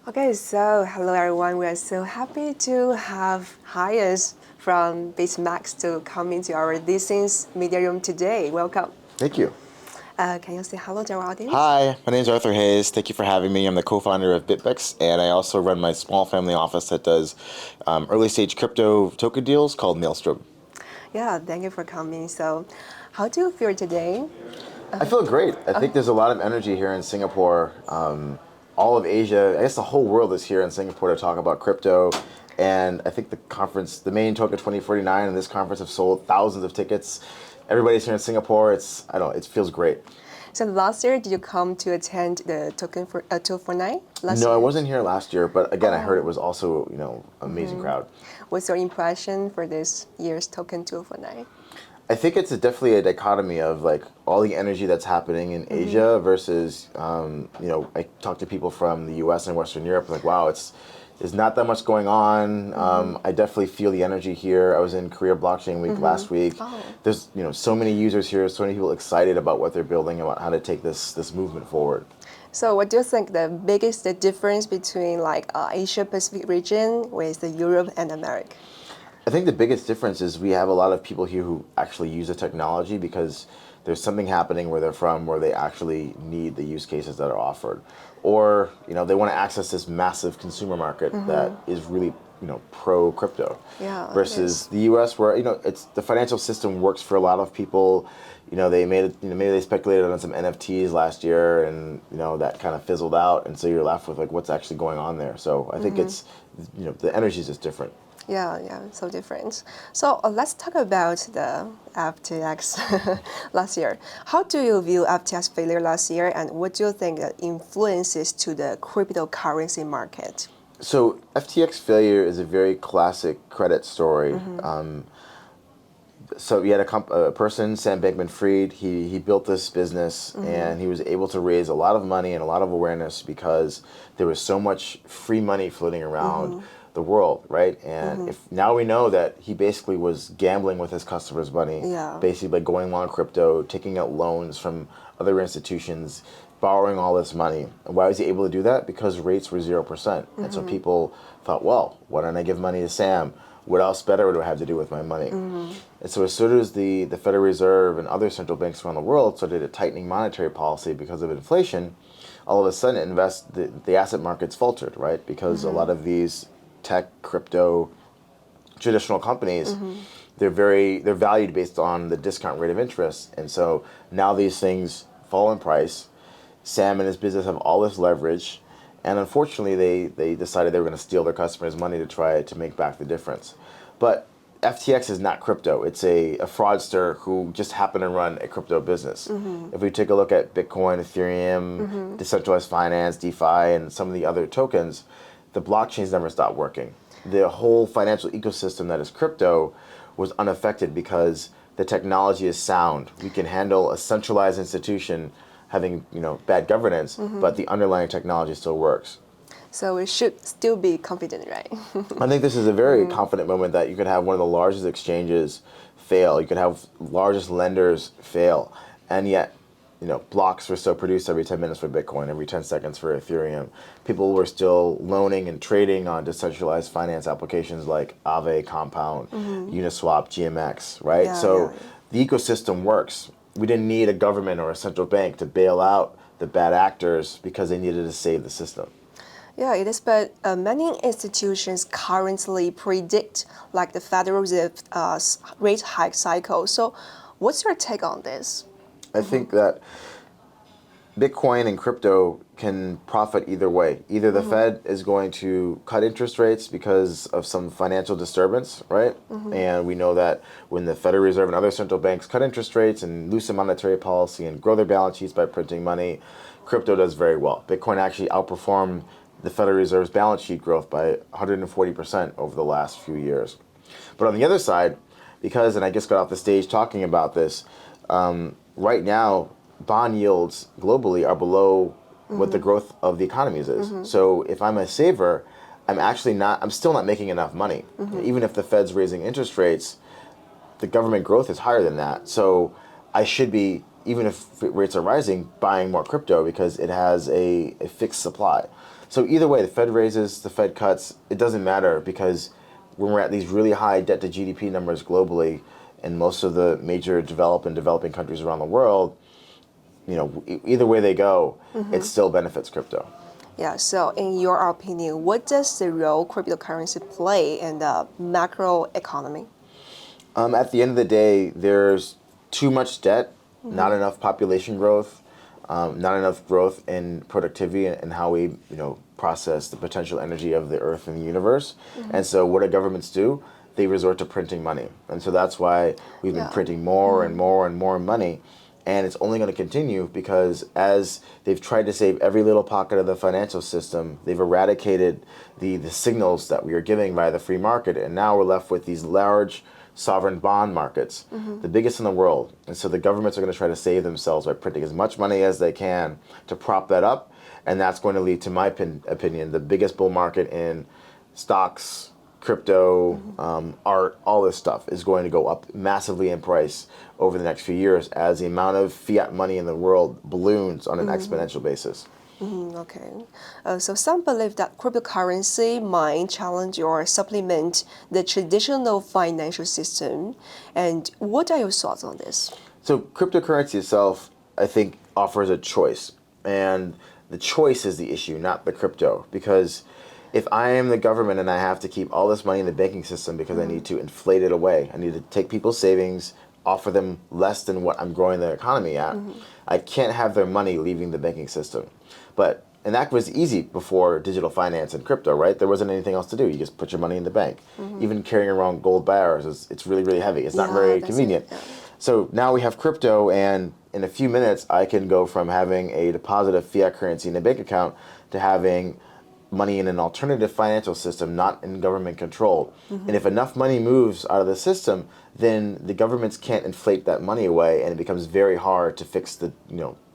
Okay, so hello everyone. We are so happy to have Hayes from BitMEX to come into our DeThings media room today. Welcome. Thank you. Can you say hello to our audience? Hi, my name is Arthur Hayes. Thank you for having me. I'm the co-founder of BitMEX, and I also run my small family office that does early stage crypto token deals called Maelstrom. Yeah, thank you for coming. So, how do you feel today? I feel great. I think there's a lot of energy here in Singapore. All of Asia, I guess the whole world is here in Singapore to talk about crypto. And I think the conference, the main token 2049 and this conference have sold thousands of tickets. Everybody's here in Singapore. It feels great. So last year, did you come to attend the token for 249 last No, year? I wasn't here last year, but again, I heard it was also, amazing crowd. What's your impression for this year's token 249? I think it's definitely a dichotomy of like all the energy that's happening in Asia versus, I talk to people from the U.S. and Western Europe, like, wow, there's not that much going on. I definitely feel the energy here. I was in Korea Blockchain Week last week. Oh. There's, so many users here, so many people excited about what they're building, about how to take this movement forward. So what do you think the biggest difference between like Asia Pacific region with the Europe and America? I think the biggest difference is we have a lot of people here who actually use the technology because there's something happening where they're from where they actually need the use cases that are offered. Or, they want to access this massive consumer market that is really, pro crypto. Yeah, it Versus is. the US where, it's the financial system works for a lot of people. They made it, maybe they speculated on some NFTs last year and, that kind of fizzled out. And so you're left with like what's actually going on there. So I think it's, the energy is just different. Yeah, so different. So let's talk about the FTX last year. How do you view FTX failure last year, and what do you think the influences to the cryptocurrency market? So FTX failure is a very classic credit story. So we had a person, Sam Bankman-Fried. He built this business, and he was able to raise a lot of money and a lot of awareness because there was so much free money floating around the world, right? And if now we know that he basically was gambling with his customers' money, Yeah. basically by going long crypto, taking out loans from other institutions, borrowing all this money. And why was he able to do that? Because rates were 0%. And so people thought, well, why don't I give money to Sam? What else better do I have to do with my money? And so as soon as the Federal Reserve and other central banks around the world started a tightening monetary policy because of inflation, all of a sudden the asset markets faltered, right? Because a lot of these tech, crypto, traditional companies, they're valued based on the discount rate of interest. And so now these things fall in price. Sam and his business have all this leverage, and unfortunately they decided they were going to steal their customers' money to try to make back the difference. But FTX is not crypto. It's a fraudster who just happened to run a crypto business. If we take a look at Bitcoin, Ethereum, decentralized finance, DeFi, and some of the other tokens, the blockchains never stopped working. The whole financial ecosystem that is crypto was unaffected because the technology is sound. We can handle a centralized institution having bad governance, but the underlying technology still works. So we should still be confident, right? I think this is a very confident moment that you could have one of the largest exchanges fail. You could have largest lenders fail, and yet blocks were still produced every 10 minutes for Bitcoin, every 10 seconds for Ethereum. People were still loaning and trading on decentralized finance applications like Aave, Compound, Uniswap, GMX, right? Yeah. The ecosystem works. We didn't need a government or a central bank to bail out the bad actors because they needed to save the system. Yeah, it is, but many institutions currently predict like the Federal Reserve rate hike cycle. So what's your take on this? I think that Bitcoin and crypto can profit either way. Either the Fed is going to cut interest rates because of some financial disturbance, right? And we know that when the Federal Reserve and other central banks cut interest rates and loosen monetary policy and grow their balance sheets by printing money, crypto does very well. Bitcoin actually outperformed the Federal Reserve's balance sheet growth by 140% over the last few years. But on the other side, because, and I just got off the stage talking about this, right now, bond yields globally are below what the growth of the economies is. So if I'm a saver, I'm still not making enough money. Even if the Fed's raising interest rates, the government growth is higher than that. So I should be, even if rates are rising, buying more crypto because it has a fixed supply. So either way, the Fed raises, the Fed cuts, it doesn't matter because when we're at these really high debt to GDP numbers globally in most of the major developed and developing countries around the world, either way they go, it still benefits crypto. Yeah, so in your opinion, what does the role cryptocurrency play in the macro economy? At the end of the day, there's too much debt, not enough population growth, not enough growth in productivity and how we, process the potential energy of the earth and the universe. And so what do governments do? They resort to printing money. And so that's why we've been printing more and more and more money. And it's only going to continue because as they've tried to save every little pocket of the financial system, they've eradicated the signals that we are giving by the free market. And now we're left with these large sovereign bond markets, the biggest in the world. And so the governments are going to try to save themselves by printing as much money as they can to prop that up. And that's going to lead, to my opinion, the biggest bull market in stocks, crypto, art, all this stuff is going to go up massively in price over the next few years as the amount of fiat money in the world balloons on an exponential basis. Okay. So some believe that cryptocurrency might challenge or supplement the traditional financial system. And what are your thoughts on this? So cryptocurrency itself, I think, offers a choice. And the choice is the issue, not the crypto. Because if I am the government and I have to keep all this money in the banking system because I need to inflate it away, I need to take people's savings, offer them less than what I'm growing the economy at, I can't have their money leaving the banking system. And that was easy before digital finance and crypto, right? There wasn't anything else to do. You just put your money in the bank. Even carrying around gold bars, it's really, really heavy. It's not very convenient. So now we have crypto, and in a few minutes, I can go from having a deposit of fiat currency in a bank account to having money in an alternative financial system, not in government control. And if enough money moves out of the system, then the governments can't inflate that money away, and it becomes very hard to fix the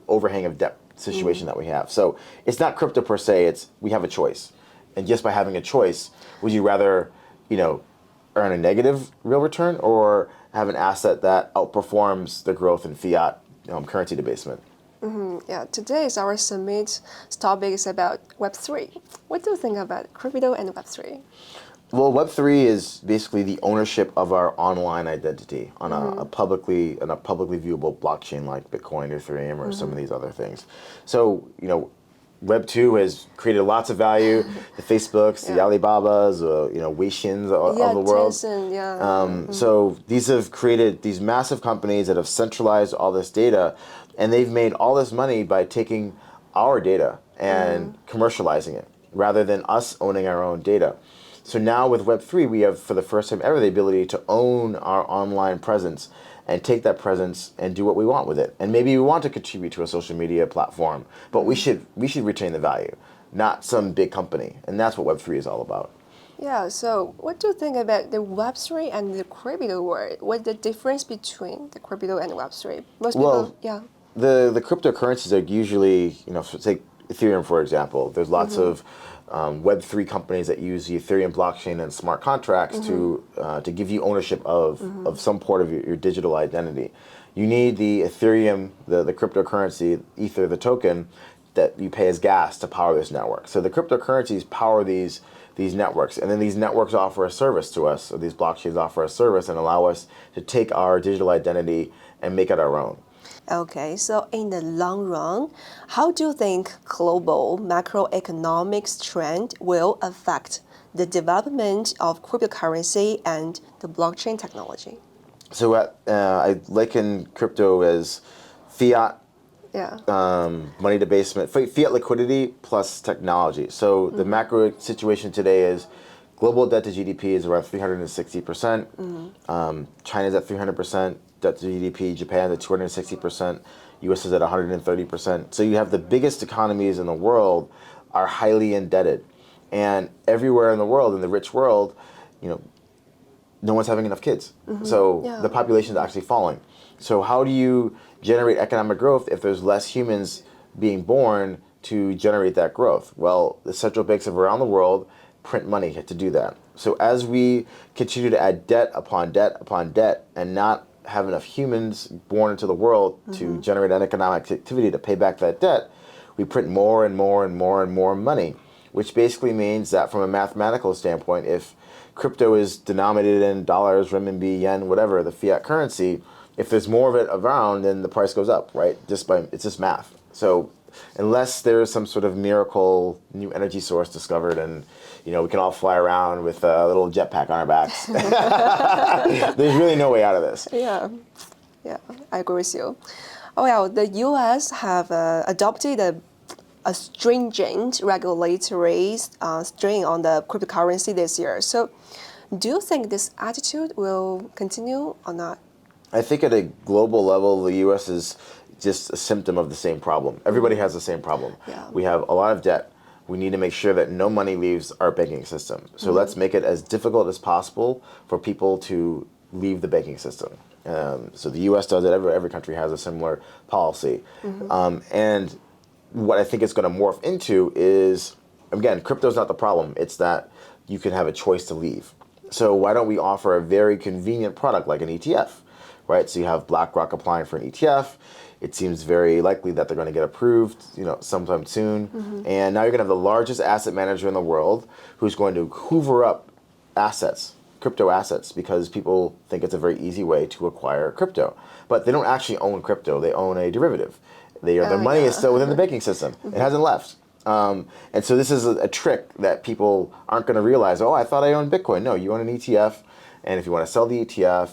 overhang of debt situation that we have. So it's not crypto per se, it's we have a choice. And just by having a choice, would you rather, earn a negative real return or have an asset that outperforms the growth in fiat currency debasement? Yeah, today's our summit topic is about Web3. What do you think about crypto and Web3? Well, Web3 is basically the ownership of our online identity on a publicly viewable blockchain like Bitcoin, Ethereum, or some of these other things. So, Web2 has created lots of value. The Facebooks, the Alibabas, Weixins of the world. Tencent, So these have created these massive companies that have centralized all this data, and they've made all this money by taking our data and commercializing it rather than us owning our own data. So now with Web3, we have, for the first time ever, the ability to own our online presence and take that presence and do what we want with it. And maybe we want to contribute to a social media platform, but we should retain the value, not some big company. And that's what Web3 is all about. Yeah, so what do you think about the Web3 and the crypto world? What's the difference between the crypto and Web3? Most people, The cryptocurrencies are usually, say Ethereum, for example. There's lots of Web3 companies that use the Ethereum blockchain and smart contracts to give you ownership of some part of your digital identity. You need the Ethereum, the cryptocurrency, Ether, the token, that you pay as gas to power this network. So the cryptocurrencies power these networks, and then these networks offer a service to us, or these blockchains offer a service and allow us to take our digital identity and make it our own. Okay, so in the long run, how do you think global macroeconomics trend will affect the development of cryptocurrency and the blockchain technology? So I liken crypto as fiat, money debasement, fiat liquidity plus technology. So the macro situation today is global debt to GDP is around 360%. China's at 300%. Debt to GDP, Japan at 260%, US is at 130%. So you have the biggest economies in the world are highly indebted. And everywhere in the world, in the rich world, no one's having enough kids. So the population is actually falling. So how do you generate economic growth if there's less humans being born to generate that growth? Well, the central banks of around the world print money to do that. So as we continue to add debt upon debt upon debt and not have enough humans born into the world to generate an economic activity to pay back that debt, we print more and more and more and more money. which basically means that from a mathematical standpoint, if crypto is denominated in dollars, renminbi, yen, whatever, the fiat currency, if there's more of it around, then the price goes up, right? It's just math. So unless there's some sort of miracle new energy source discovered and we can all fly around with a little jetpack on our backs, there's really no way out of this. Yeah, I agree with you. Oh, well, the U.S. have adopted a stringent regulatory strain on the cryptocurrency this year. So, do you think this attitude will continue or not? I think at a global level, the U.S. is just a symptom of the same problem. Everybody has the same problem. Yeah. We have a lot of debt. We need to make sure that no money leaves our banking system. So let's make it as difficult as possible for people to leave the banking system. So the U.S. does it. Every country has a similar policy. And what I think it's going to morph into is, again, crypto's not the problem. It's that you can have a choice to leave. So why don't we offer a very convenient product like an ETF, right? So you have BlackRock applying for an ETF. It seems very likely that they're going to get approved, sometime soon. And now you're going to have the largest asset manager in the world who's going to hoover up assets, crypto assets, because people think it's a very easy way to acquire crypto. But they don't actually own crypto. They own a derivative. Their money is still within the banking system. It hasn't left. And so this is a trick that people aren't going to realize. Oh, I thought I owned Bitcoin. No, you own an ETF. And if you want to sell the ETF,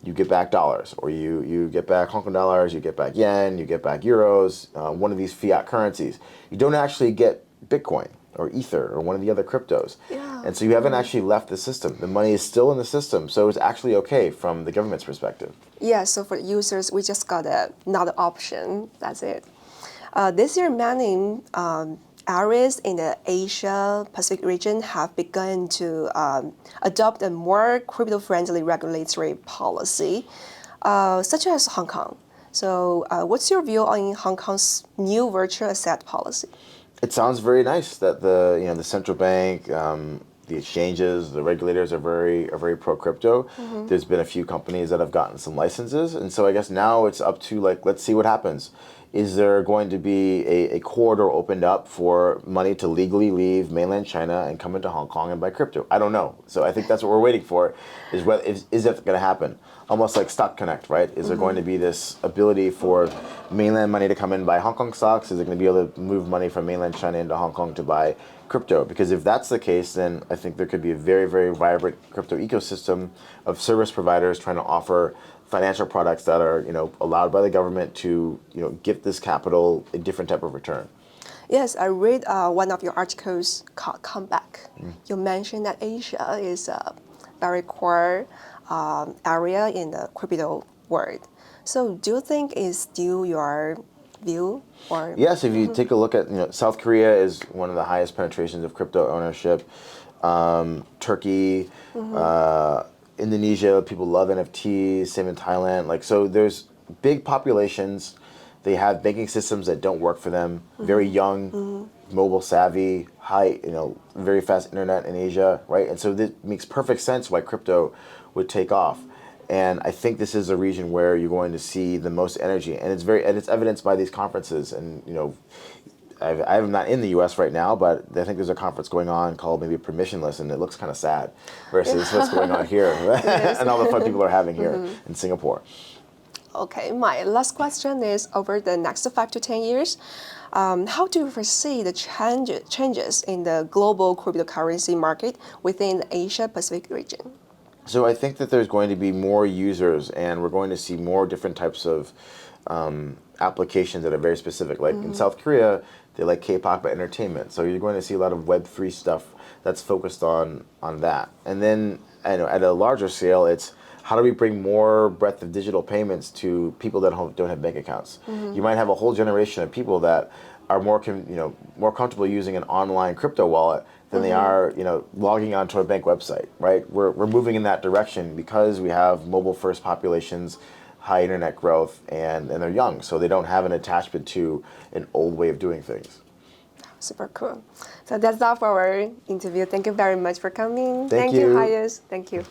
you get back dollars, or you get back Hong Kong dollars, you get back yen, you get back euros, one of these fiat currencies. You don't actually get Bitcoin or Ether or one of the other cryptos. Yeah. And so you haven't actually left the system. The money is still in the system, so it's actually okay from the government's perspective. Yeah, so for users, we just got another option. That's it. This year, many areas in the Asia Pacific region have begun to adopt a more crypto-friendly regulatory policy, such as Hong Kong. So what's your view on Hong Kong's new virtual asset policy? It sounds very nice that the central bank, the exchanges, the regulators are very pro crypto. There's been a few companies that have gotten some licenses, and so I guess now it's up to let's see what happens. Is there going to be a corridor opened up for money to legally leave mainland China and come into Hong Kong and buy crypto? I don't know. So I think that's what we're waiting for. Is it going to happen? Almost like Stock Connect, right? Is there going to be this ability for mainland money to come in and buy Hong Kong stocks? Is it going to be able to move money from mainland China into Hong Kong to buy crypto? Because if that's the case, then I think there could be a very, very vibrant crypto ecosystem of service providers trying to offer financial products that are allowed by the government to give this capital a different type of return. Yes, I read one of your articles called Comeback. You mentioned that Asia is a very core area in the crypto world. So do you think it's still your view? Or yes, if you take a look at South Korea is one of the highest penetrations of crypto ownership. Turkey, Indonesia, people love NFTs, same in Thailand. So there's big populations. They have banking systems that don't work for them. Very young, mobile savvy, high, very fast internet in Asia, right? And so this makes perfect sense why crypto would take off. And I think this is a region where you're going to see the most energy, and it's evidenced by these conferences. And I'm not in the U.S. right now, but I think there's a conference going on called maybe Permissionless, and it looks kind of sad versus what's going on here and all the fun people are having here in Singapore. Okay, my last question is, over the next 5 to 10 years, how do you foresee the changes in the global cryptocurrency market within the Asia-Pacific region? So I think that there's going to be more users, and we're going to see more different types of applications that are very specific. Like in South Korea, they like K-pop entertainment. So you're going to see a lot of Web3 stuff that's focused on that. And then at a larger scale, it's how do we bring more breadth of digital payments to people that don't have bank accounts? You might have a whole generation of people that are more comfortable using an online crypto wallet than they are logging onto a bank website, right? We're moving in that direction because we have mobile first populations, high internet growth, and they're young, so they don't have an attachment to an old way of doing things. Super cool. So that's all for our interview. Thank you very much for coming. Thank you. Hayes. Thank you.